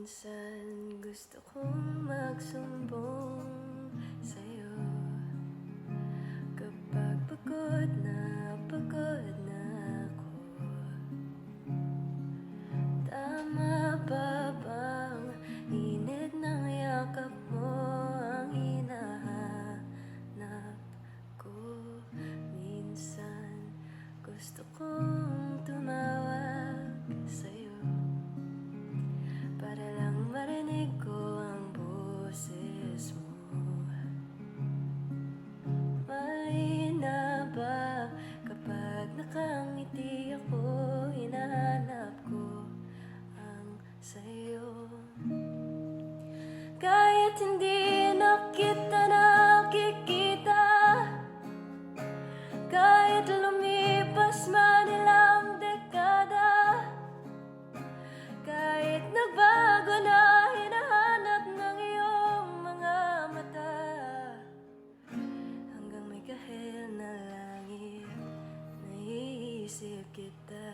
Minsan gusto kong magsumbong sa'yo kapag pagod na ako. Tama ba bang init ng yakap mo ang hinahanap ko? Minsan gusto kong tumawag sa'yo para lang marinig ko ang boses mo. Mali na ba kapag nakangiti ako, hinahanap ko ang sa'yo? Kahit hindi na kita nakikita, kahit lumipas man ilang dekada, kahit nagbago na hinahanap ng iyong mga mata, hanggang may kahel na langit, naiisip kita.